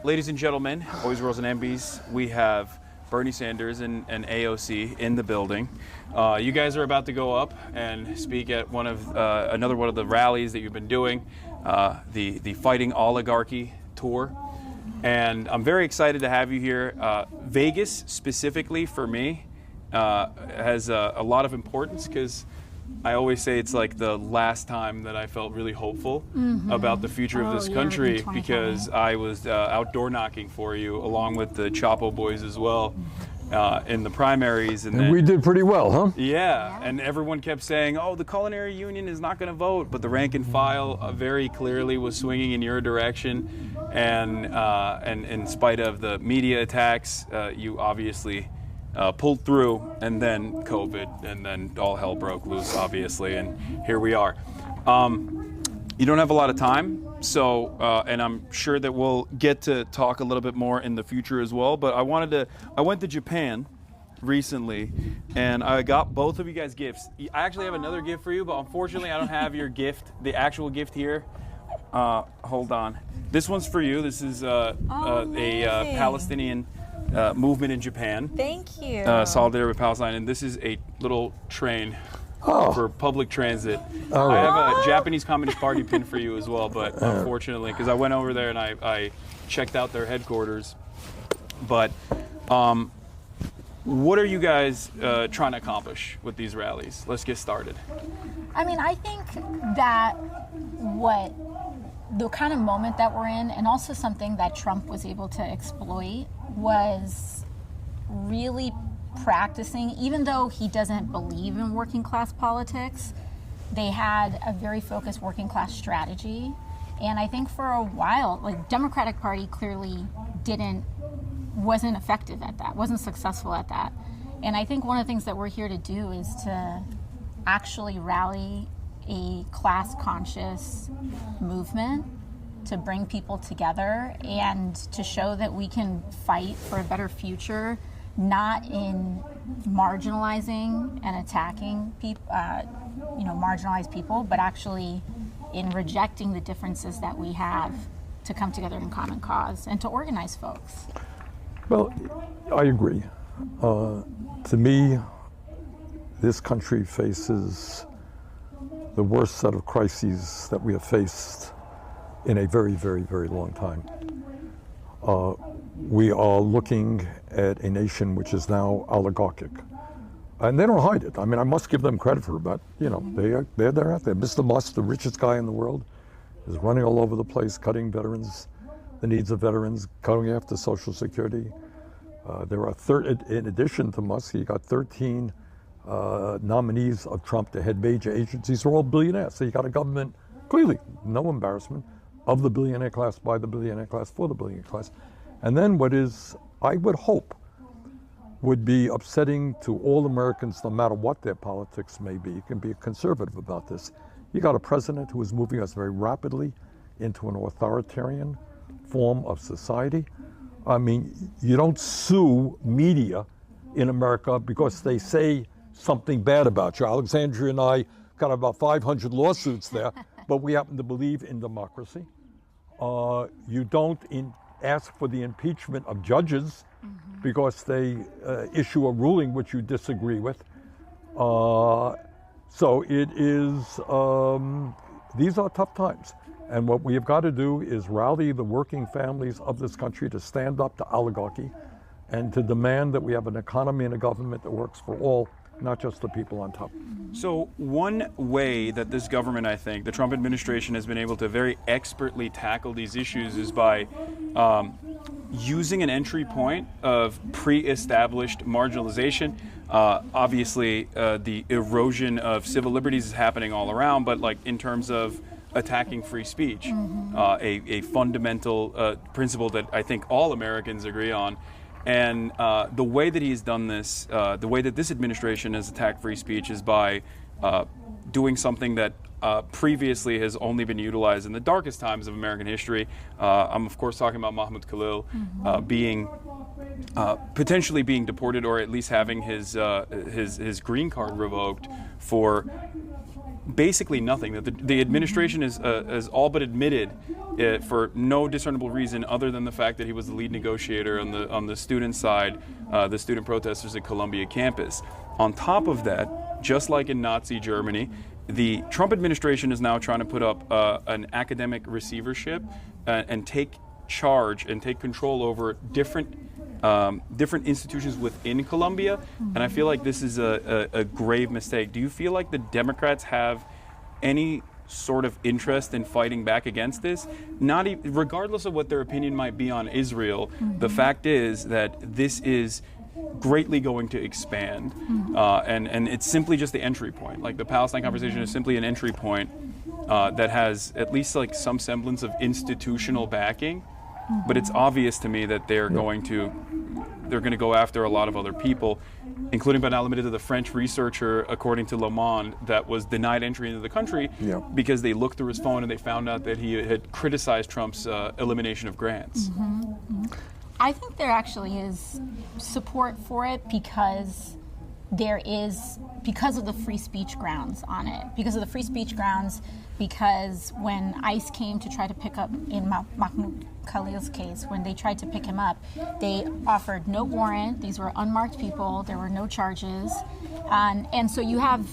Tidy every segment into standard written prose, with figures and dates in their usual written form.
Ladies and gentlemen, boys, girls, and MBs, we have Bernie Sanders and AOC in the building. You guys are about to go up and speak at another one of the rallies that you've been doing, the Fighting Oligarchy tour. And I'm very excited to have you here. Vegas, specifically for me, has a lot of importance because I always say it's like the last time that I felt really hopeful about the future of this country, because I was outdoor knocking for you along with the Chapo boys as well in the primaries. And we did pretty well, huh? Yeah, and everyone kept saying, oh, the culinary union is not going to vote, but the rank and file very clearly was swinging in your direction. And in spite of the media attacks, you obviously pulled through, and then COVID, and then all hell broke loose, obviously, and here we are. You don't have a lot of time, so, and I'm sure that we'll get to talk a little bit more in the future as well, but I went to Japan recently, and I got both of you guys gifts. I actually have another gift for you, but unfortunately I don't have your gift, the actual gift here. Hold on. This one's for you. This is a Palestinian movement in Japan. Thank you. Solidarity with Palestine, and this is a little train for public transit. All right. I have a Japanese Communist Party pin for you as well, but unfortunately, because I went over there and I checked out their headquarters. But what are you guys trying to accomplish with these rallies? Let's get started. I mean, I think that the kind of moment that we're in, and also something that Trump was able to exploit, was really practicing, even though he doesn't believe in working class politics, they had a very focused working class strategy. And I think for a while, like, Democratic Party clearly wasn't effective at that, wasn't successful at that. And I think one of the things that we're here to do is to actually rally a class conscious movement to bring people together and to show that we can fight for a better future, not in marginalizing and attacking people, marginalized people, but actually in rejecting the differences that we have to come together in common cause and to organize folks. Well, I agree. To me, this country faces the worst set of crises that we have faced in a very, very, very long time. We are looking at a nation which is now oligarchic. And they don't hide it. I mean, I must give them credit for that. You know, they're out there. Mr. Musk, the richest guy in the world, is running all over the place, cutting the needs of veterans, cutting after Social Security. There are, in addition to Musk, he got 13 nominees of Trump to head major agencies. They're all billionaires. So you got a government, clearly, no embarrassment, of the billionaire class, by the billionaire class, for the billionaire class. And then what is, I would hope, would be upsetting to all Americans, no matter what their politics may be. You can be conservative about this. You got a president who is moving us very rapidly into an authoritarian form of society. I mean, you don't sue media in America because they say something bad about you. Alexandria and I got about 500 lawsuits there, but we happen to believe in democracy. You don't ask for the impeachment of judges because they issue a ruling which you disagree with. So it is, these are tough times. And what we have got to do is rally the working families of this country to stand up to oligarchy and to demand that we have an economy and a government that works for all, not just the people on top. So one way that this government, I think, the Trump administration has been able to very expertly tackle these issues is by using an entry point of pre-established marginalization. Obviously, the erosion of civil liberties is happening all around, but like in terms of attacking free speech, a fundamental principle that I think all Americans agree on. And the way that he's done this, the way that this administration has attacked free speech is by doing something that previously has only been utilized in the darkest times of American history. I'm of course talking about Mahmoud Khalil potentially being deported, or at least having his green card revoked for basically nothing. That the administration has all but admitted it for no discernible reason other than the fact that he was the lead negotiator on the student side, the student protesters at Columbia campus. On top of that, just like in Nazi Germany, the Trump administration is now trying to put up an academic receivership and take charge and take control over different institutions within Columbia, and I feel like this is a grave mistake. Do you feel like the Democrats have any sort of interest in fighting back against this? Regardless of what their opinion might be on Israel, the fact is that this is greatly going to expand, and it's simply just the entry point. Like the Palestine conversation is simply an entry point that has at least like some semblance of institutional backing. But it's obvious to me that they're going to go after a lot of other people, including but not limited to the French researcher, according to Le Monde, that was denied entry into the country because they looked through his phone and they found out that he had criticized Trump's elimination of grants. I think there actually is support for it because of the free speech grounds on it. Because of the free speech grounds, because when ICE came to try to pick up, in Mahmoud Khalil's case, when they tried to pick him up, they offered no warrant. These were unmarked people. There were no charges. And so you have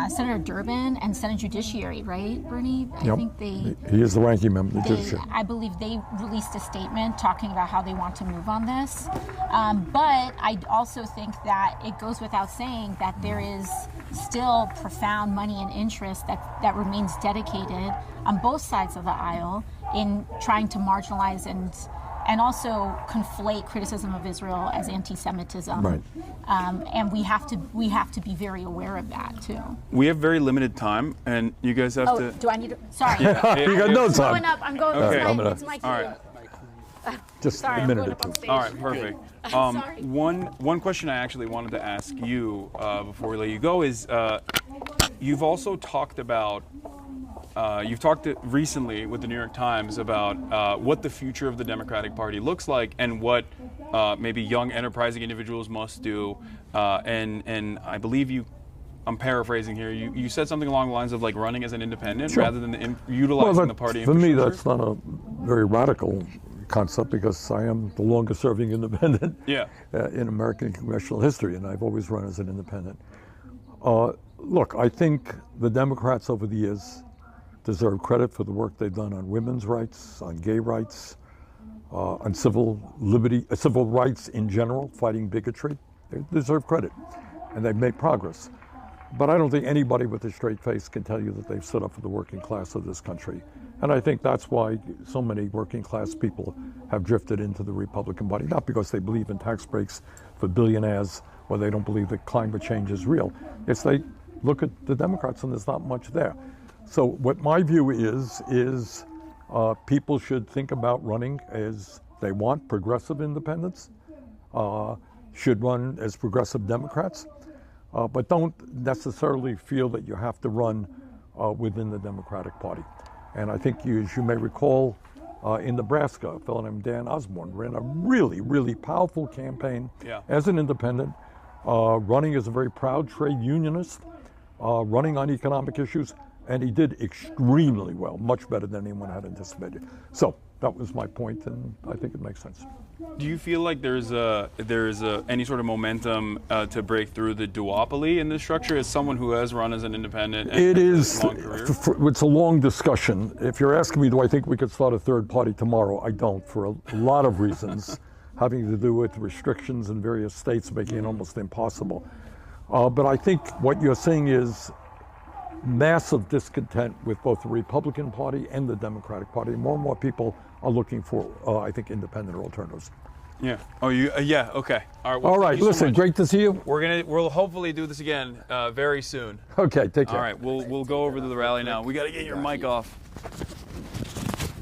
Senator Durbin and Senate Judiciary, right, Bernie? I think he is the ranking member of the Judiciary. I believe they released a statement talking about how they want to move on this. But I also think that it goes without saying that there is still profound money and interest that remains dedicated on both sides of the aisle in trying to marginalize and also conflate criticism of Israel as anti-Semitism. Right. And we have to be very aware of that too. We have very limited time, and you guys have to. Do I need to? Sorry. You got no time. I'm going Okay. up. It's my cue. All right. Just Sorry, a I'm minute going or up on two. stage. All right, perfect. Sorry. One question I actually wanted to ask you before we let you go is, you've also talked about, you've talked recently with the New York Times about what the future of the Democratic Party looks like and what maybe young enterprising individuals must do. And I believe I'm paraphrasing here, you said something along the lines of like running as an independent rather than utilizing the party for me, infrastructure. that's not a very radical concept because I am the longest serving independent in American congressional history, and I've always run as an independent. Look, I think the Democrats over the years deserve credit for the work they've done on women's rights, on gay rights, on civil rights in general, fighting bigotry. They deserve credit, and they've made progress. But I don't think anybody with a straight face can tell you that they've stood up for the working class of this country. And I think that's why so many working class people have drifted into the Republican Party, not because they believe in tax breaks for billionaires or they don't believe that climate change is real. It's they look at the Democrats and there's not much there. So what my view is people should think about running as they want. Progressive independents should run as progressive Democrats. But don't necessarily feel that you have to run within the Democratic Party. And I think as you may recall, in Nebraska, a fellow named Dan Osborne ran a really, really powerful campaign as an independent, running as a very proud trade unionist, running on economic issues, and he did extremely well, much better than anyone had anticipated. So that was my point, and I think it makes sense. Do you feel like there's any sort of momentum to break through the duopoly in this structure as someone who has run as an independent? It is. A long career? It's a long discussion. If you're asking me, do I think we could start a third party tomorrow? I don't, for a lot of reasons, having to do with restrictions in various states making it almost impossible. But I think what you're seeing is massive discontent with both the Republican Party and the Democratic Party. More and more people are looking for, I think, independent alternatives. Yeah. Oh, yeah. Okay. All right. Well, all right. Listen, great to see you. We'll hopefully do this again very soon. Okay. Take care. All right. We'll go over to the rally now. We got to get your mic off.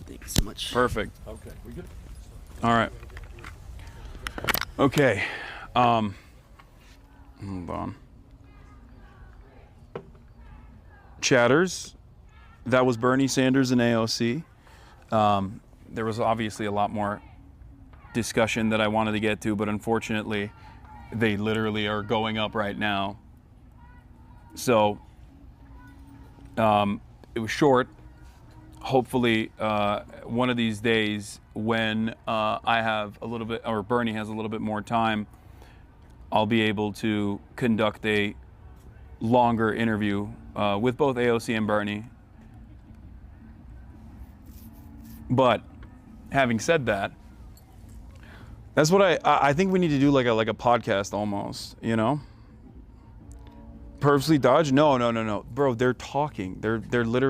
Thank you so much. Perfect. Okay. We good? All right. Okay. Hold on. Chatters. That was Bernie Sanders and AOC. There was obviously a lot more discussion that I wanted to get to, but unfortunately, they literally are going up right now. So It was short. Hopefully, one of these days when I have a little bit, or Bernie has a little bit more time, I'll be able to conduct a longer interview with both AOC and Bernie. But having said that, that's what I think we need to do, like a podcast almost, you know? Purposely dodge? No, bro. They're talking. They're literally.